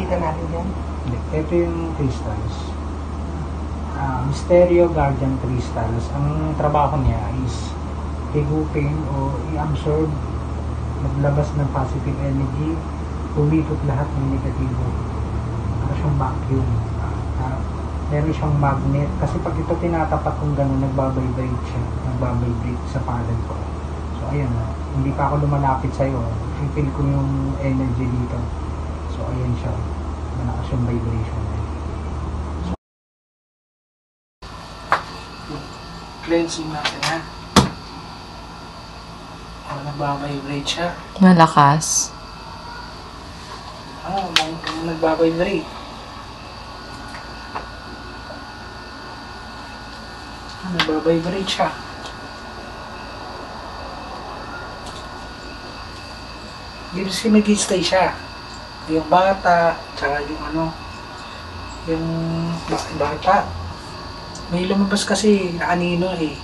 Nakikita natin yan. Ito yung crystals. Stereo Guardian Crystals. Ang trabaho niya is higupin o i-absorb, maglabas ng positive energy, umipot lahat ng negatibo. Para siyang vacuum. Meron siyang magnet. Kasi pag ito tinatapat kung gano'n, nagbabibrate siya. Nagbabibrate sa palad ko. So, ayan na. Hindi pa ako lumalapit sa'yo. Feel ko yung energy dito. So, ayan siya. Malakas yung vibration. Cleansing natin, ha? O, nagbabibrate siya. Malakas. Nagbabibrate. Nagbabibrate siya. Mag-stay siya. Yung bata, tsaka yung yung bata. May lumabas kasi na anino eh.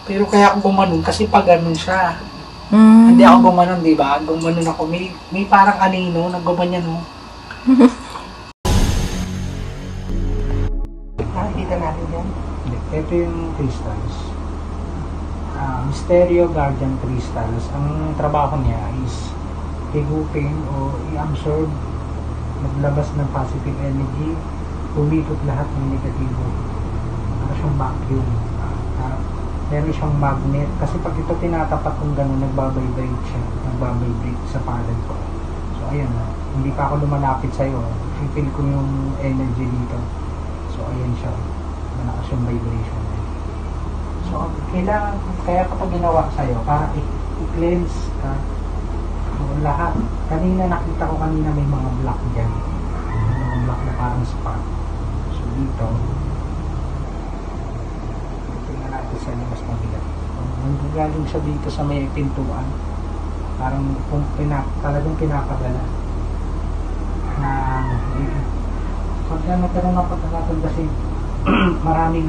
Pero kaya ako gumanon kasi pag ganun siya. Hindi ako gumanon, di ba? Gumanon ako. May parang anino, naggumanyan no. Nakikita natin yan. Ito yung crystals. Stereo Guardian Crystals. Ang trabaho niya is higupin o i-absorb, maglabas ng positive energy, umipot lahat ng negatibo. Para siyang vacuum. Meron siyang magnet. Kasi pag ito tinatapat kung gano'n, nagbabibrate siya. Nagbabibrate sa palad ko. So, ayan na. Hindi pa ako lumalapit sa'yo. Feel ko yung energy dito. So, ayan siya. Malakas yung vibration. So, kailangan, kaya kapag ginawa sa'yo, para i-cleanse ka, lahat. Kanina nakita ko kanina may mga black dyan. May mga black na parang spot. So, dito, tingnan natin sa mas mabigat. Nanggagaling siya dito sa may pintuan. Parang kung talagang pinapagala. Na, pag nagkaroon na pagkakataon kasi maraming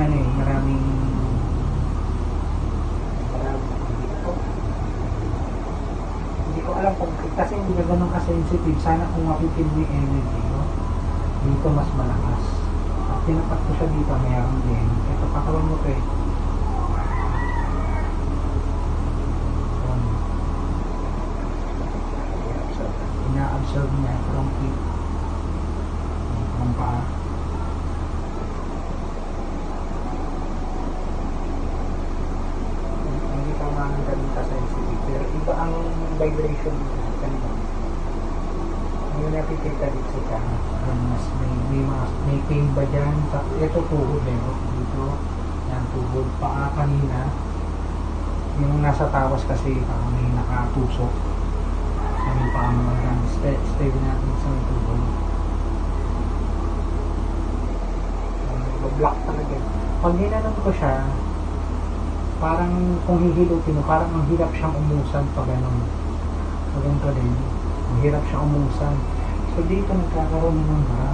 hindi ko alam kung kasi hindi ka ganun ka-sensitive. Sana kung mapipil mo yung energy, no? Dito mas malakas. At tinapat ko siya dito, mayroon din. Ito, katawan mo to eh. Ina-absorb niya from feet. From paa. Hindi ka mga ganun ka-sensitive. Pero iba ang vibration kanina. Hindi napipita dito sa tiyan. May pain ba dyan? Ito tuhod eh. Dito. Yan tuhod. Paa kanina. Yung nasa tawas kasi parang may nakatusok. Sabi pa ang mga yan. Stay natin sa may tuhod. Black talaga. Pag ginanong ko siya, parang kung hihilutin mo, parang ang hirap siyang umusan pag gano'n. Pag ganito din, ang hirap siyang umusan. So dito nagkakaroon ng bara.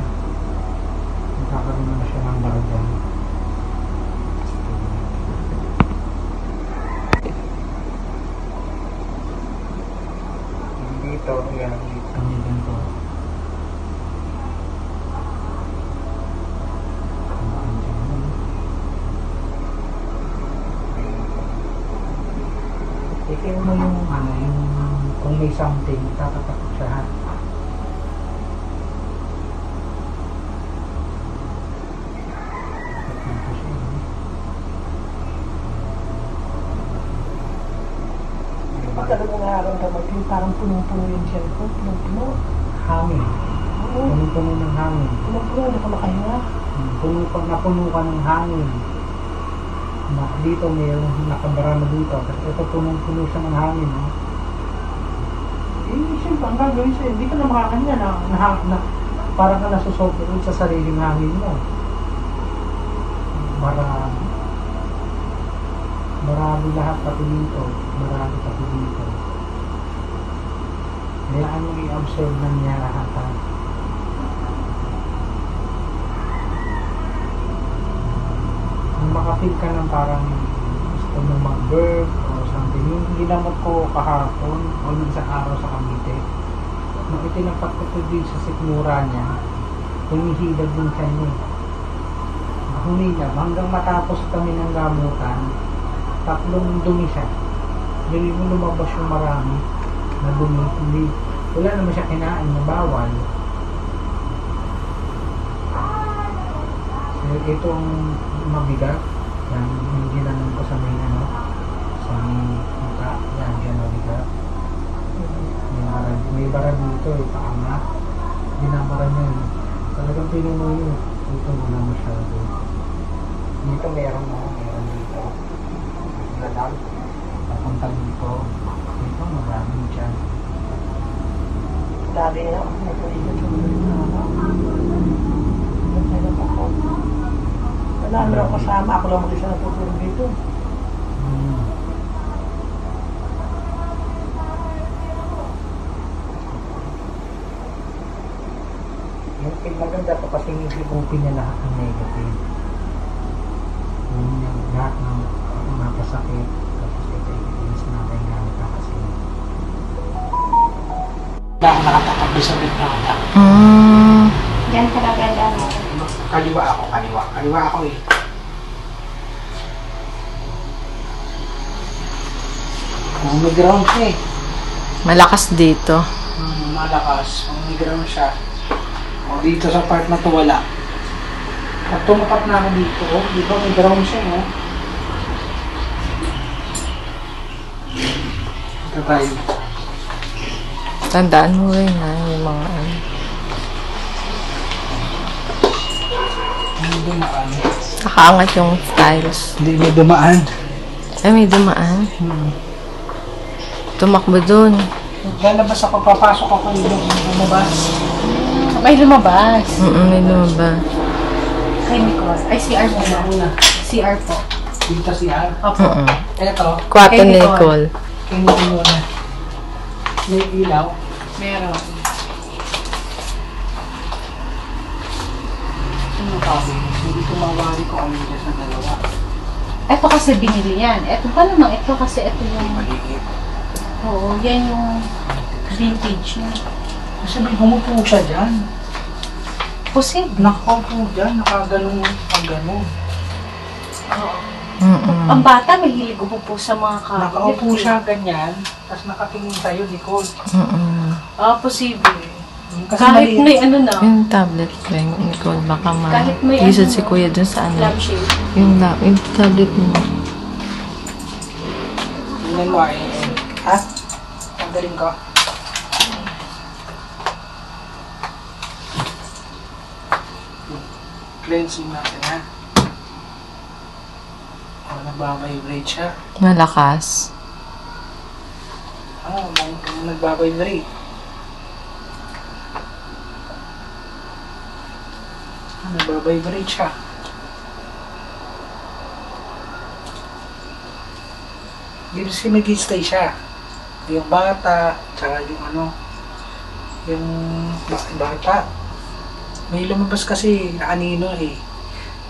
Nagkakaroon na siya ng bara dyan. Dito, yan, dito, ganito. Ikin mo yung kung may something, tatatakot siya ha. Pag talagang nararamdaman yung parang punong-puno yung tiyan ko, punong-puno. Hangin. Punong-puno ng hangin. Punong-puno, hindi ko makahinga. Napuno ka ng hangin. Dito mayroong nakabara na dito. Kasi ito punong-puno siya ng hangin. Siyempre, ang gagawin sa'yo, hindi ka na makakahinga na parang ka nasusobrang sa sariling hangin mo. Marami lahat pati dito. Marami pati dito. Kailangan mo i-absorb na niya lahat ha. Kung makafeel ka ng parang gusto mo mag-birth o something, yung ginamot ko kahapon o isang araw sa Cavite, nung itinapat ko to din sa sikmura niya, humihilab din kanya. Humilab hanggang matapos kami ng gamutan, 3 dumi siya. Hindi mo lumabas yung marami na dumi. Hindi, wala naman siya kinain na bawal. So, ito ang mabigat. Yan, yung ginanong ko sa may sa may mukha. Yan, yan mabigat. May barag dito, paangat. Binabara niya yun. Talagang pinuno yun. Dito wala masyado. Dito meron dito. Lalag. Papunta dito. Dito marami dyan. Dati na ako nagpaligot sa mga ako. Nagpaligot ako. Wala naman ako kasama. Ako lang mag-isa natutulog dito. Yung maganda pa kasi higupin niya lahat ng negative. Yung lahat ng napasakit. Tapos ito i-cleanse natin gamit na kasi. Wala akong nakatakabi sa bintana. Yan talaga lang. Kaliwa ako. Kaliwa ako eh. May ground siya eh. Malakas dito. Malakas. May ground siya. O dito sa part na to wala. Pag tumapat na ako dito, di ba may ground siya, no? Ito tayo. Tandaan mo rin ha, yung mga ano. Hindi dumaan. Nakaangat yung tiles. Hindi may dumaan. Ay, may dumaan. Tumakbo dun. Lalabas ako, papasok ako yung lumabas. May lumabas. May lumaba. Kay Nicole. Ay, CR po na. Una. CR po. Dito siya. Opo. Eto, Kwarto Kay ni Nicole. Nicole. kinuha muna. May ilaw. Meron. Ano sabi? Hindi ko mawari ko kami dyan sa dalawa. Ito kasi binili yan. Ito pa naman. Ito kasi ito yung... Maliit. Oo, yan yung vintage niya. Kasi may humupo siya dyan. Posible. Nakaupo dyan, nakaganon, pag-ganon. Oo. Mm-mm. Ang bata, mahilig po sa mga kabinet. Nakaupo siya ganyan, tapos nakatingin sa'yo, Nicole. Mm-mm. Posible. Kasi Kahit maliit. may ano na, Yung tablet ko yung Nicole, baka Kahit may ma-usad ano, si Kuya dun sa ano. lampshade. Yung tablet mo. Tingnan mo ay, ha? Tanggalin ko. Cleansing natin, ha? O, nagbabibrate siya. Malakas. Nagbabibrate. Nagbabibrate siya. Ibig sabihin mag-stay siya. Yung bata, tsaka yung ano, yung bata. May lumabas kasi na anino eh.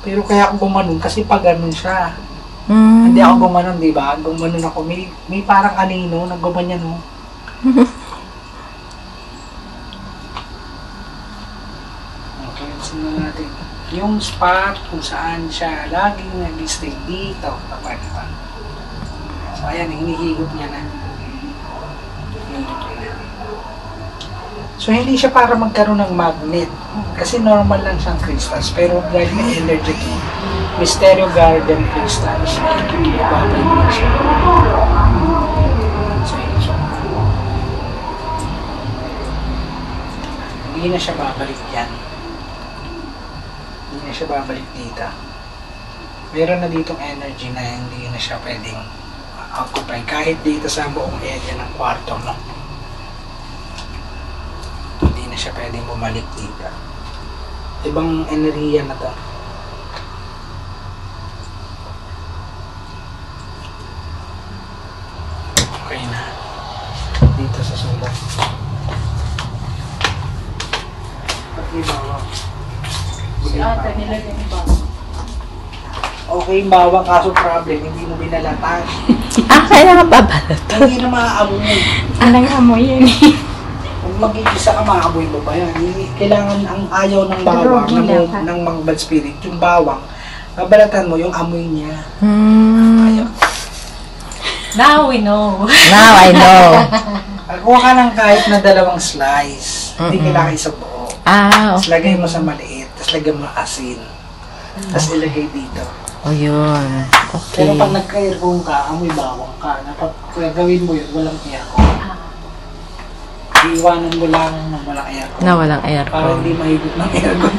Pero kaya ako gumanon kasi pag ganun siya. Hindi ako gumanon, di ba? Gumanon ako. May parang anino, naggumanyan no. Okay, sunod natin. Yung spot kung saan siya laging nag-stay dito. Kapag diba? So ayan, hinihigop niya na. So hindi siya para magkaroon ng magnet. Kasi normal lang siyang crystals. Pero dahil may energy to, Mysterio Garden crystals. Babalik siya. So yun siya. Hindi na siya babalik yan. Hindi na siya babalik dito. Meron na ditong energy na hindi na siya pwedeng occupy kahit dito sa buong area ng kwarto mo. Hindi na siya pwedeng bumalik dito. Ibang enerhiya na to. Okay na. Dito sa sulat. Okay ba? Si ate nilagay ni ba? Okay yung bawang kaso problem, hindi mo binalatan. Kailangan babalot. Hindi na maaamoy. Alang mo yan eh. Kung mag-iisa ka, maamoy mo ba yan? Kailangan ang ayaw ng bawang, ng mga bad spirit, yung bawang, babalatan mo yung amoy niya. Ayaw. Now we know. Now I know. Kuha ka ng kahit na 2 slice. Hindi kailangan isang buo. Tapos Okay. lagay mo sa maliit. Tapos lagay mo asin. Tapos ilagay dito. O yun. Pero Okay. pag nagka-aircon ka, amoy bawang ka. Kaya gawin mo yun, walang aircon. Iiwanan mo lang ng walang aircon. Na walang Para aircon. hindi mahigit ng aircon.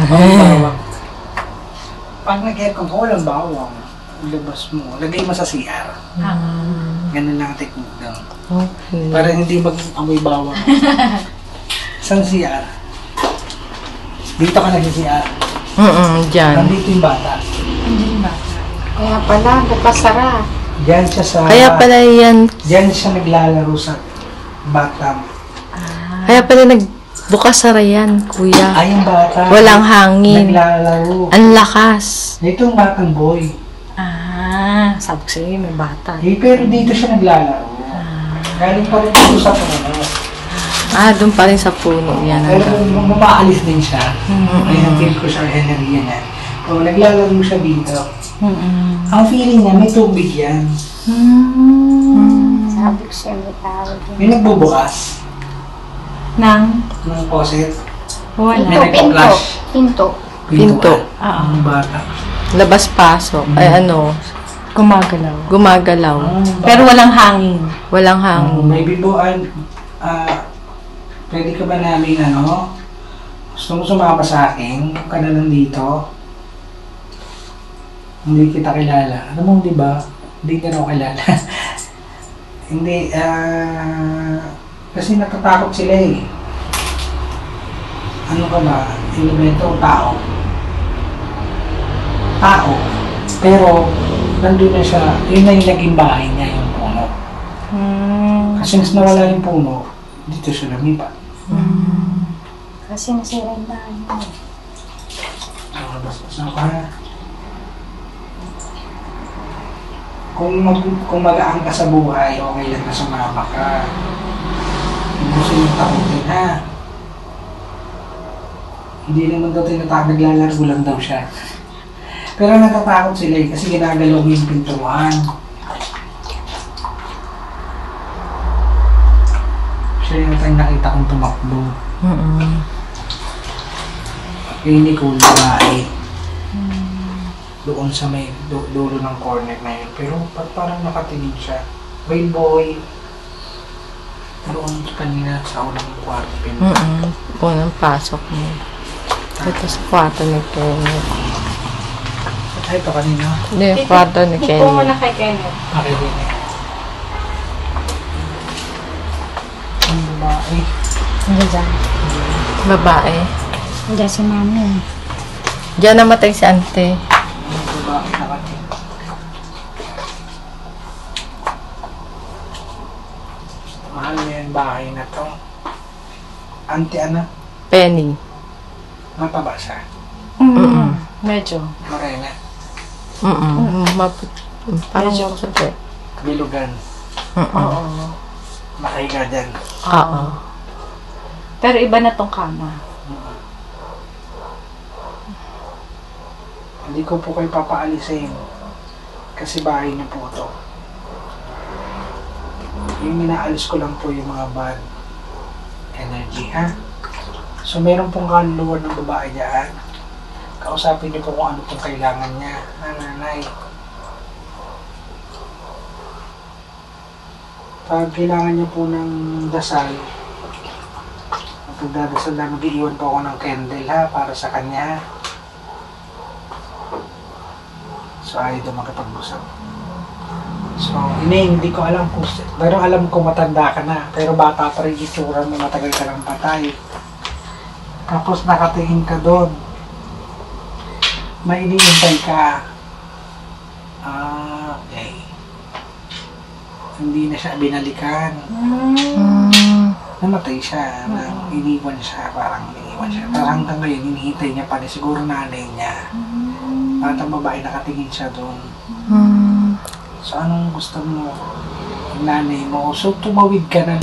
Amoy bawang. Pag nag-aircon ka, walang bawang. Ilabas mo. Lagay mo sa CR. Ganun lang ang technique daw. Okay. Para hindi mag-amoy bawang. Saan CR? Dito ka nag-CR. Dyan. Nandito yung bata. Kaya pala, bukasara. Diyan siya sa... Kaya pala yan. Diyan siya naglalaro sa bathtub. Kaya pala nagbukas sara yan, kuya. Ay, yung bata. Walang hangin. Naglalaro. Ang lakas. Ito yung batang boy. Sabi ko sa'yo, may bata. Pero dito siya naglalaro. Galing pa rin dito sa puno. Doon pa rin sa puno yan. Pero mamaalis din siya. Kaya feel ko siya energy niya. O, naglalaro siya dito. Ang feeling niya, may tubig yan. Sabi ko sa'yo, may tawag yun. May nagbubukas Nang? ng faucet. Wala. May nagpa-flash. Pinto. Pinto. Ang bata. Labas-pasok. Ay ano, Gumagalaw. gumagalaw. Pero walang hangin. Walang hangin. May bibuan. Pwede ka ba namin gusto mo sumama sa akin? Kung ka na lang dito. Hindi kita kilala. Alam mo, di ba? Hindi ka na ako kilala. Hindi, kasi natatakot sila eh. Ano ka ba? Elemento o tao? Tao. Pero, nandun na siya, yun na yung naging bahay niya, yung puno. Kasi since nawala yung puno, dito siya lumipat. Kasi nasira yung bahay mo. Saan ka na? Kung magaan ka sa buhay, okay lang na sumama ka. Hindi mo siya takutin, ha? Hindi naman daw tinatawag, naglalaro lang daw siya. Pero natatakot sila eh, kasi ginagalaw yung pintuan. Siya yung tayong nakita kong tumakbo. Yung ni Cool babae. Doon sa may dulo ng corner na yun. Pero parang nakatingin siya. May boy. Doon kanina sa unang kwarto. Unang pasok mo. Ito sa kwarto ni Kenny. Ay, ito kanina. Hindi, yung kwarto ni Hipo mo na Kenny. kay Kenneth. Okay din eh. Ang babae. Hindi dyan. Babae. Hindi si mami. Diyan namatay si ante. Ang babae nakatingin. Mahal na yung bahay na to. Ante ano? Penny. Mataba siya. Medyo. Morena. Parang Medyo puti. Bilugan. Oo. Makahiga dyan. Oo. Pero iba na tong kama. Hindi ko po kayo papaalisin. Kasi bahay niyo po ito. Yung minaalis ko lang po yung mga bad energy, ha? So, meron pong kaluluwa ng babae dyan. Kausapin niyo po kung ano pong kailangan niya. Nanay. Pag kailangan niyo po ng dasal, pagdadasal na mag-iiwan po ako ng candle, ha? Para sa kanya. So, ayaw daw makipag-usap. So, hindi ko alam kung... Pero alam ko matanda ka na. Pero bata pa rin itsura mo, matagal ka lang patay. Tapos nakatingin ka doon. May inihintay ka. Okay. Hindi na siya binalikan. Namatay siya. Iniwan siya. Parang iniwan siya. Parang hanggang ngayon, hinihintay niya pa rin. Siguro nanay niya. Batang babae, nakatingin siya doon. So, anong gusto mo? Yung nanay mo. So, tumawid ka na.